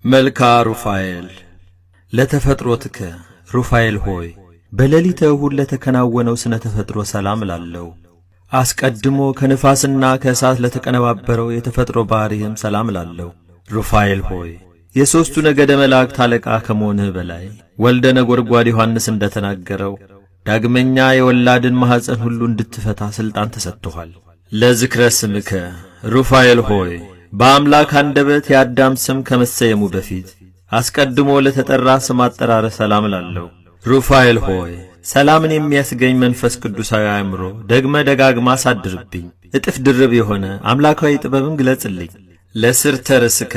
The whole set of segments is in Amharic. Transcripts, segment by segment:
መልክዓ ሩፋኤል ለተፈጥሮትከ ሩፋኤል ሆይ በሌሊተ እሁድ ለተከናወነው ስነ ተፈጥሮ ሰላም ላለው አስቀድሞ ከንፋስና ከእሳት ለተቀነባበረው የተፈጥሮ ባህሪህም ሰላም ላለው ሩፋኤል ሆይ የሦስቱ ነገደ መላእክት አለቃ ከመሆንህ በላይ ወልደ ነጎድጓድ ዮሐንስ እንደተናገረው ዳግመኛ የወላድን ማኅፀን ሁሉ እንድትፈታ ሥልጣን ተሰጥቶሃል። ለዝክረ ስምከ ሩፋኤል ሆይ በአምላክ አንደበት የአዳም ስም ከመሰየሙ በፊት አስቀድሞ ለተጠራ ስም አጠራር ሰላም ላለው ሩፋኤል ሆይ ሰላምን የሚያስገኝ መንፈስ ቅዱሳዊ አእምሮ ደግመ ደጋግማ አሳድርብኝ። እጥፍ ድርብ የሆነ አምላካዊ ጥበብም ግለጽልኝ። ለስርተ ርስከ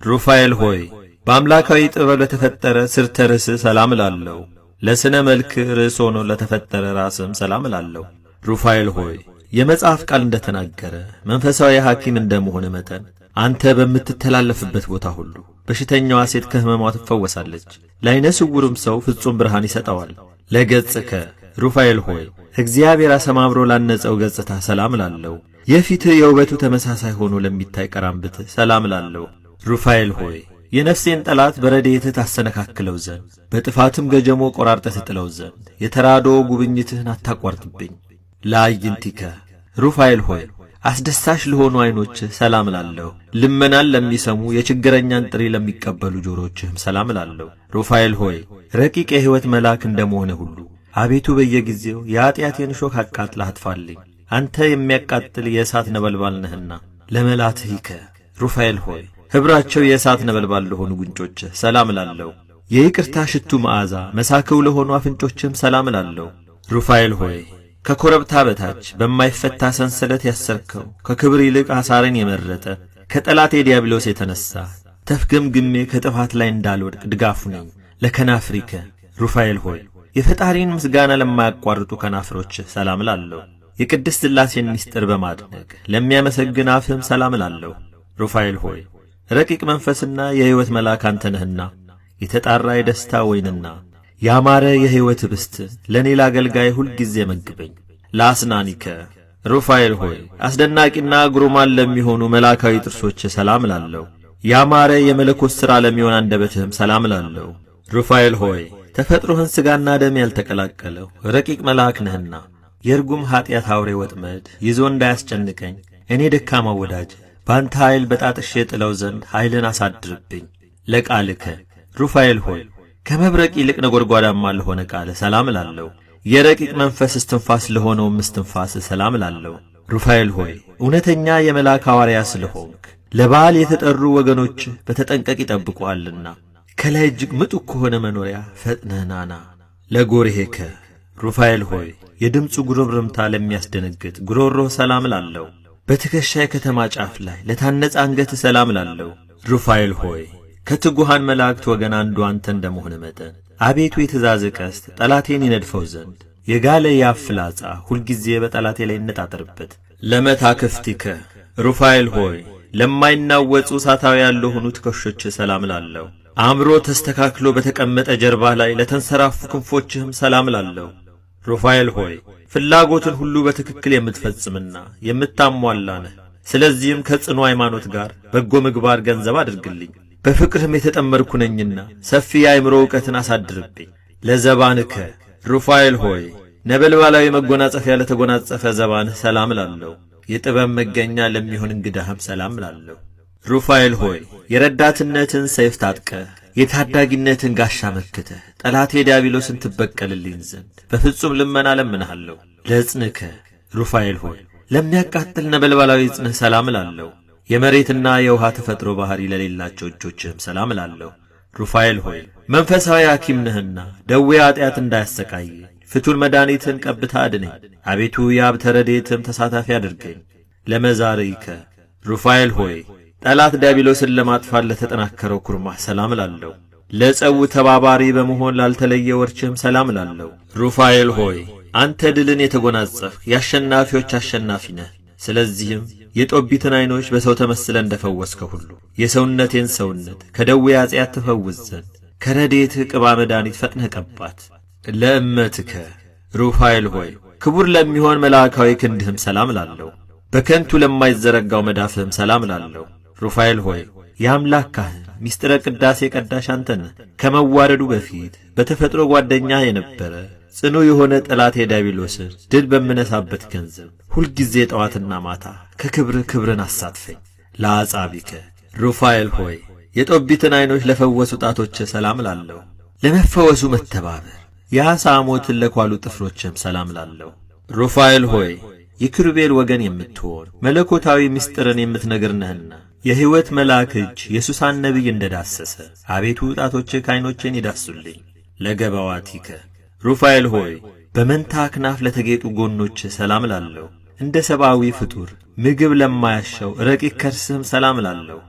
ሩፋኤል ሆይ በአምላካዊ ጥበብ ለተፈጠረ ስርተ ርስ ሰላም ላለው ለስነ መልክ ርዕስ ሆኖ ለተፈጠረ ራስም ሰላም ላለው ሩፋኤል ሆይ የመጽሐፍ ቃል እንደተናገረ መንፈሳዊ ሐኪም እንደመሆነ መጠን አንተ በምትተላለፍበት ቦታ ሁሉ በሽተኛዋ ሴት ከሕመሟ ትፈወሳለች፣ ለዓይነ ስውርም ሰው ፍጹም ብርሃን ይሰጠዋል። ለገጽከ ሩፋኤል ሆይ እግዚአብሔር አሰማምሮ ላነጸው ገጽታ ሰላም ላለው የፊትህ የውበቱ ተመሳሳይ ሆኖ ለሚታይ ቀራንብትህ ሰላም ላለው ሩፋኤል ሆይ የነፍሴን ጠላት በረድኤትህ ታሰነካክለው ዘንድ በጥፋትም ገጀሞ ቆራርጠህ ትጥለው ዘንድ የተራድኦ ጉብኝትህን አታቋርጥብኝ። ለአዕይንቲከ ሩፋኤል ሆይ አስደሳች ለሆኑ ዐይኖችህ ሰላም ላለው ልመናን ለሚሰሙ የችግረኛን ጥሪ ለሚቀበሉ ጆሮችህም ሰላም ላለው ሩፋኤል ሆይ ረቂቅ የሕይወት መልአክ እንደመሆንህ ሁሉ አቤቱ በየጊዜው የኀጢአቴን እሾህ አቃጥለህ አጥፋልኝ። አንተ የሚያቃጥል የእሳት ነበልባል ነህና። ለመላትሂከ ሩፋኤል ሆይ ኅብራቸው የእሳት ነበልባል ለሆኑ ጉንጮችህ ሰላም ላለው የይቅርታ ሽቱ መዓዛ መሳክው ለሆኑ አፍንጮችህም ሰላም ላለው ሩፋኤል ሆይ ከኮረብታ በታች በማይፈታ ሰንሰለት ያሰርከው ከክብር ይልቅ አሳርን የመረጠ ከጠላቴ ዲያብሎስ የተነሣ ተፍገምግሜ ከጥፋት ላይ እንዳልወድቅ ድጋፉ ነኝ። ለከናፍሪከ ሩፋኤል ሆይ የፈጣሪን ምስጋና ለማያቋርጡ ከናፍሮችህ ሰላም ላለው የቅድስት ሥላሴን ምስጢር በማድነቅ ለሚያመሰግን አፍህም ሰላም ላለው ሩፋኤል ሆይ ረቂቅ መንፈስና የሕይወት መልአክ አንተ ነህና የተጣራ የደስታ ወይንና ያማረ የሕይወት ኅብስት ለእኔ ለአገልጋይ ሁል ጊዜ መግበኝ። ለአስናኒከ ሩፋኤል ሆይ አስደናቂና ግሩማን ለሚሆኑ መላካዊ ጥርሶች ሰላም ላለው ያማረ የመለኮት ሥራ ለሚሆን አንደበትህም ሰላም ላለው ሩፋኤል ሆይ ተፈጥሮህን ሥጋና ደም ያልተቀላቀለው ረቂቅ መልአክ ነህና የርጉም ኀጢአት አውሬ ወጥመድ ይዞ እንዳያስጨንቀኝ እኔ ደካማው ወዳጅ በአንተ ኃይል በጣጥሼ ጥለው ዘንድ ኃይልን አሳድርብኝ። ለቃልከ ሩፋኤል ሆይ ከመብረቅ ይልቅ ነጐድጓዳማ ለሆነ ቃል ሰላም ላለው የረቂቅ መንፈስ እስትንፋስ ለሆነው እስትንፋስ ሰላም ላለው ሩፋኤል ሆይ እውነተኛ የመልአክ ሐዋርያ ስለሆንክ ለበዓል የተጠሩ ወገኖች በተጠንቀቅ ይጠብቁሃልና ከላይ እጅግ ምጡቅ ከሆነ መኖሪያ ፈጥነህ ናና። ለጎርሄከ ሩፋኤል ሆይ የድምፁ ጉርምርምታ ለሚያስደነግጥ ጉሮሮ ሰላም ላለው በትከሻ የከተማ ጫፍ ላይ ለታነጸ አንገት ሰላም ላለው ሩፋኤል ሆይ ከትጉሃን መላእክት ወገን አንዱ አንተ እንደመሆን መጠን አቤቱ የትእዛዝ ቀስት ጠላቴን ይነድፈው ዘንድ የጋለ የአፍ ፍላጻ ሁልጊዜ በጠላቴ ላይ ይነጣጠርበት። ለመታክፍቲከ ሩፋኤል ሆይ ለማይናወጹ እሳታውያን ለሆኑ ትከሾች ሰላም ላለው አእምሮ ተስተካክሎ በተቀመጠ ጀርባ ላይ ለተንሰራፉ ክንፎችህም ሰላም ላለው ሩፋኤል ሆይ ፍላጎትን ሁሉ በትክክል የምትፈጽምና የምታሟላ ነህ። ስለዚህም ከጽኑ ሃይማኖት ጋር በጎ ምግባር ገንዘብ አድርግልኝ። በፍቅርህም የተጠመርኩ ነኝና ሰፊ የአእምሮ ዕውቀትን አሳድርብኝ። ለዘባንከ ሩፋኤል ሆይ ነበልባላዊ መጎናጸፊያ ለተጎናጸፈ ዘባንህ ሰላም ላለው የጥበብ መገኛ ለሚሆን እንግዳህም ሰላም ላለው ሩፋኤል ሆይ የረዳትነትን ሰይፍ ታጥቀህ የታዳጊነትን ጋሻ መክተህ ጠላቴ ዲያብሎስን ትበቀልልኝ ዘንድ በፍጹም ልመና ለምንሃለሁ። ለዕጽንከ ሩፋኤል ሆይ ለሚያቃጥል ነበልባላዊ ዕጽንህ ሰላም ላለው የመሬትና የውሃ ተፈጥሮ ባሕሪ ለሌላቸው እጆችህም ሰላም ላለው ሩፋኤል ሆይ መንፈሳዊ ሐኪም ነህና ደዌ ኀጢአት እንዳያሰቃይ ፍቱን መድኃኒትን ቀብታ አድነኝ። አቤቱ የሀብተ ረድኤትም ተሳታፊ አድርገኝ። ለመዛርኢከ ሩፋኤል ሆይ ጠላት ዲያብሎስን ለማጥፋት ለተጠናከረው ኩርማህ ሰላም ላለው ለጸው ተባባሪ በመሆን ላልተለየ ወርችህም ሰላም ላለው ሩፋኤል ሆይ አንተ ድልን የተጎናጸፍህ የአሸናፊዎች አሸናፊ ነህ። ስለዚህም የጦቢትን ዐይኖች በሰው ተመስለ እንደፈወስከው ሁሉ የሰውነቴን ሰውነት ከደዌ ኀጢአት ትፈውስ ዘንድ ከረድኤትህ ቅባ መድኃኒት ፈጥነህ ቀባት። ለእመትከ ሩፋኤል ሆይ ክቡር ለሚሆን መልአካዊ ክንድህም ሰላም ላለው በከንቱ ለማይዘረጋው መዳፍህም ሰላም ላለው ሩፋኤል ሆይ የአምላክ ካህን ሚስጥረ ቅዳሴ ቀዳሽ አንተነ ከመዋረዱ በፊት በተፈጥሮ ጓደኛ የነበረ ጽኑ የሆነ ጠላት የዲያብሎስን ድል በመነሳበት ገንዘብ ሁልጊዜ ጠዋትና ማታ ክብርን አሳትፈኝ። ለአጻቢከ ሩፋኤል ሆይ የጦቢትን ዓይኖች ለፈወሱ ጣቶች ሰላም ላለው ለመፈወሱ መተባበር የዓሣ ሞትን ለኳሉ ጥፍሮችም ሰላም ላለው ሩፋኤል ሆይ የኪሩቤል ወገን የምትሆን መለኮታዊ ምስጢርን የምትነግር ነህና የሕይወት መልአክ እጅ የሱሳን ነቢይ እንደዳሰሰ አቤቱ ጣቶችህ ከዓይኖቼን ይዳሱልኝ። ለገባዋቲከ ሩፋኤል ሆይ በመንታ አክናፍ ለተጌጡ ጎኖች ሰላም ላለው እንደ ሰብአዊ ፍጡር ምግብ ለማያሻው ረቂቅ ከርስህም ሰላም ላለው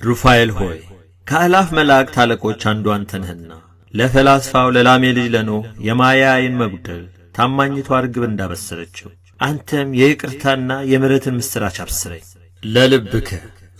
ሩፋኤል ሆይ ከአላፍ መላእክት አለቆች አንዱ አንተ ነህና ለፈላስፋው ለላሜ ልጅ ለኖህ የማያይን መጉደል ታማኝቷ ርግብ እንዳበሰረችው አንተም የይቅርታና የምሕረትን ምስራች አብስረኝ። ለልብከ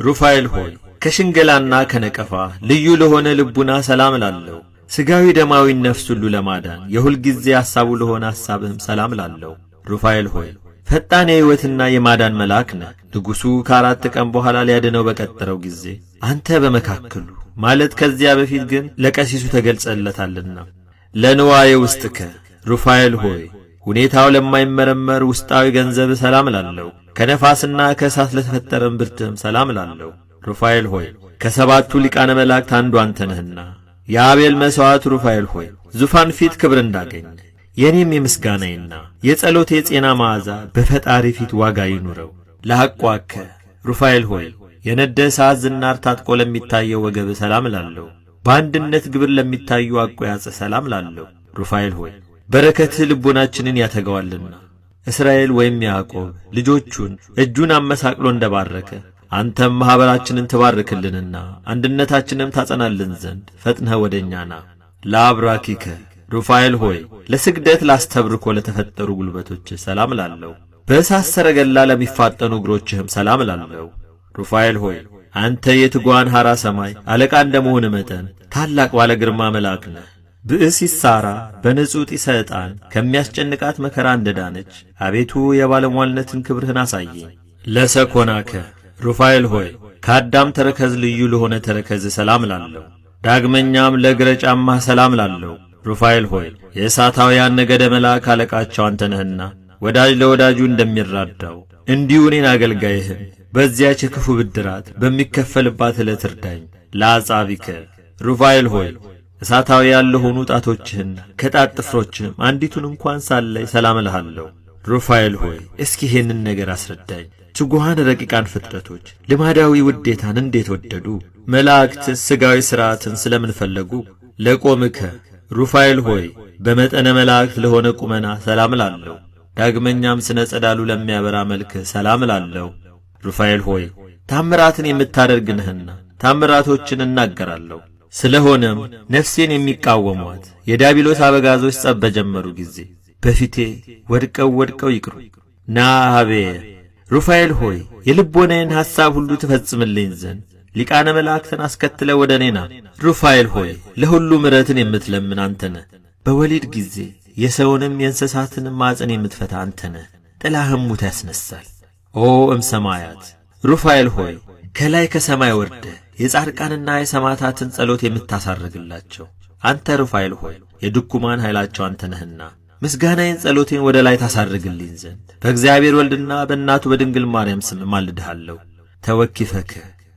ሩፋኤል ሆይ ከሽንገላና ከነቀፋ ልዩ ለሆነ ልቡና ሰላም ላለው ሥጋዊ ደማዊ ነፍስ ሁሉ ለማዳን የሁል ጊዜ ሐሳቡ ለሆነ ሐሳብህም ሰላም ላለው ሩፋኤል ሆይ ፈጣን የሕይወትና የማዳን መልአክ ነህ። ንጉሡ ከ4 ቀን በኋላ ሊያድነው በቀጠረው ጊዜ አንተ በመካከሉ ማለት ከዚያ በፊት ግን ለቀሲሱ ተገልጸለታልና ለንዋየ ውስጥከ ሩፋኤል ሆይ ሁኔታው ለማይመረመር ውስጣዊ ገንዘብ ሰላም ላለው ከነፋስና ከእሳት ለተፈጠረም ብርድም ሰላም ላለው ሩፋኤል ሆይ ከሰባቱ ሊቃነ መላእክት አንዱ አንተ ነህና የአቤል መሥዋዕት ሩፋኤል ሆይ ዙፋን ፊት ክብር እንዳገኝ የኔም የምስጋናዬና የጸሎቴ ጤና መዓዛ በፈጣሪ ፊት ዋጋ ይኑረው። ለሐቋከ ሩፋኤል ሆይ የነደ እሳት ዝናር ታጥቆ ለሚታየው ወገብ ሰላም ላለው በአንድነት ግብር ለሚታዩ አቆያጽ ሰላም ላለው ሩፋኤል ሆይ በረከትህ ልቦናችንን ያተገዋልና እስራኤል ወይም ያዕቆብ ልጆቹን እጁን አመሳቅሎ እንደባረከ አንተም ማኅበራችንን ትባርክልንና አንድነታችንም ታጸናልን ዘንድ ፈጥነህ ወደኛ ና። ለአብራኪከ ሩፋኤል ሆይ ለስግደት ላስተብርኮ ለተፈጠሩ ጉልበቶች ሰላም ላለው በእሳት ሰረገላ ለሚፋጠኑ እግሮችህም ሰላም ላለው ሩፋኤል ሆይ አንተ የትጓን ሐራ ሰማይ አለቃ እንደመሆን መጠን ታላቅ ባለ ግርማ መልአክ ነህ። ብእሲት ሳራ በንጹሕ ጢሰ ዕጣን ከሚያስጨንቃት መከራ እንደዳነች አቤቱ የባለሟልነትን ክብርህን አሳየኝ። ለሰኮናከ ሩፋኤል ሆይ ከአዳም ተረከዝ ልዩ ለሆነ ተረከዝ ሰላም ላለው ዳግመኛም ለእግረ ጫማህ ሰላም ላለው ሩፋኤል ሆይ የእሳታውያን ነገደ መልአክ አለቃቸው አንተ ነህና ወዳጅ ለወዳጁ እንደሚራዳው እንዲሁ እኔን አገልጋይህን በዚያች የክፉ ብድራት በሚከፈልባት ዕለት እርዳኝ። ለአጻቢከ ሩፋኤል ሆይ እሳታውያን ለሆኑ ጣቶችህና ከጣት ጥፍሮችህም አንዲቱን እንኳን ሳላይ ሰላም እልሃለሁ። ሩፋኤል ሆይ እስኪ ይህንን ነገር አስረዳኝ። ትጉሃን ረቂቃን ፍጥረቶች ልማዳዊ ውዴታን እንዴት ወደዱ? መላእክትስ ሥጋዊ ሥርዓትን ስለምን ፈለጉ? ለቆምከ ሩፋኤል ሆይ በመጠነ መላእክት ለሆነ ቁመና ሰላም ላለው ዳግመኛም ስነ ጸዳሉ ለሚያበራ መልክህ ሰላም ላለው ሩፋኤል ሆይ ታምራትን የምታደርግ ነህና ታምራቶችን እናገራለሁ። ስለሆነም ነፍሴን የሚቃወሟት የዲያብሎስ አበጋዞች ጸብ በጀመሩ ጊዜ በፊቴ ወድቀው ይቅሩ። ናሃቤ ሩፋኤል ሆይ የልቦናዬን ሐሳብ ሁሉ ትፈጽምልኝ ዘንድ ሊቃነ መላእክትን አስከትለ ወደ እኔ ና። ሩፋኤል ሆይ ለሁሉ ምሕረትን የምትለምን አንተ ነህ። በወሊድ ጊዜ የሰውንም የእንስሳትንም ማፀን የምትፈታ አንተ ነህ። ጥላህም ሙት ያስነሳል። ኦ እምሰማያት ሩፋኤል ሆይ ከላይ ከሰማይ ወርደህ የጻድቃንና የሰማዕታትን ጸሎት የምታሳርግላቸው አንተ ሩፋኤል ሆይ የድኩማን ኃይላቸው አንተ ነህና ምስጋናዬን ጸሎቴን ወደ ላይ ታሳርግልኝ ዘንድ በእግዚአብሔር ወልድና በእናቱ በድንግል ማርያም ስም ማልድሃለሁ። ተወኪፈከ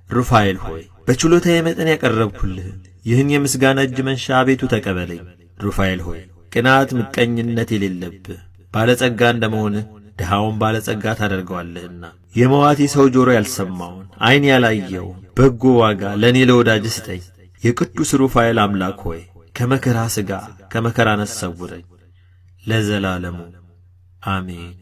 ሩፋኤል ሆይ በችሎታዬ መጠን ያቀረብኩልህን ይህን የምስጋና እጅ መንሻ አቤቱ ተቀበለኝ። ሩፋኤል ሆይ ቅናት፣ ምቀኝነት የሌለብህ ባለጸጋ እንደመሆንህ ድሃውን ባለጸጋ ታደርገዋለህና የመዋቲ ሰው ጆሮ ያልሰማውን ዓይን ያላየውን በጎ ዋጋ ለእኔ ለወዳጅ ስጠኝ። የቅዱስ ሩፋኤል አምላክ ሆይ ከመከራ ሥጋ ከመከራ ነፍስ ሰውረኝ ለዘላለሙ አሜን።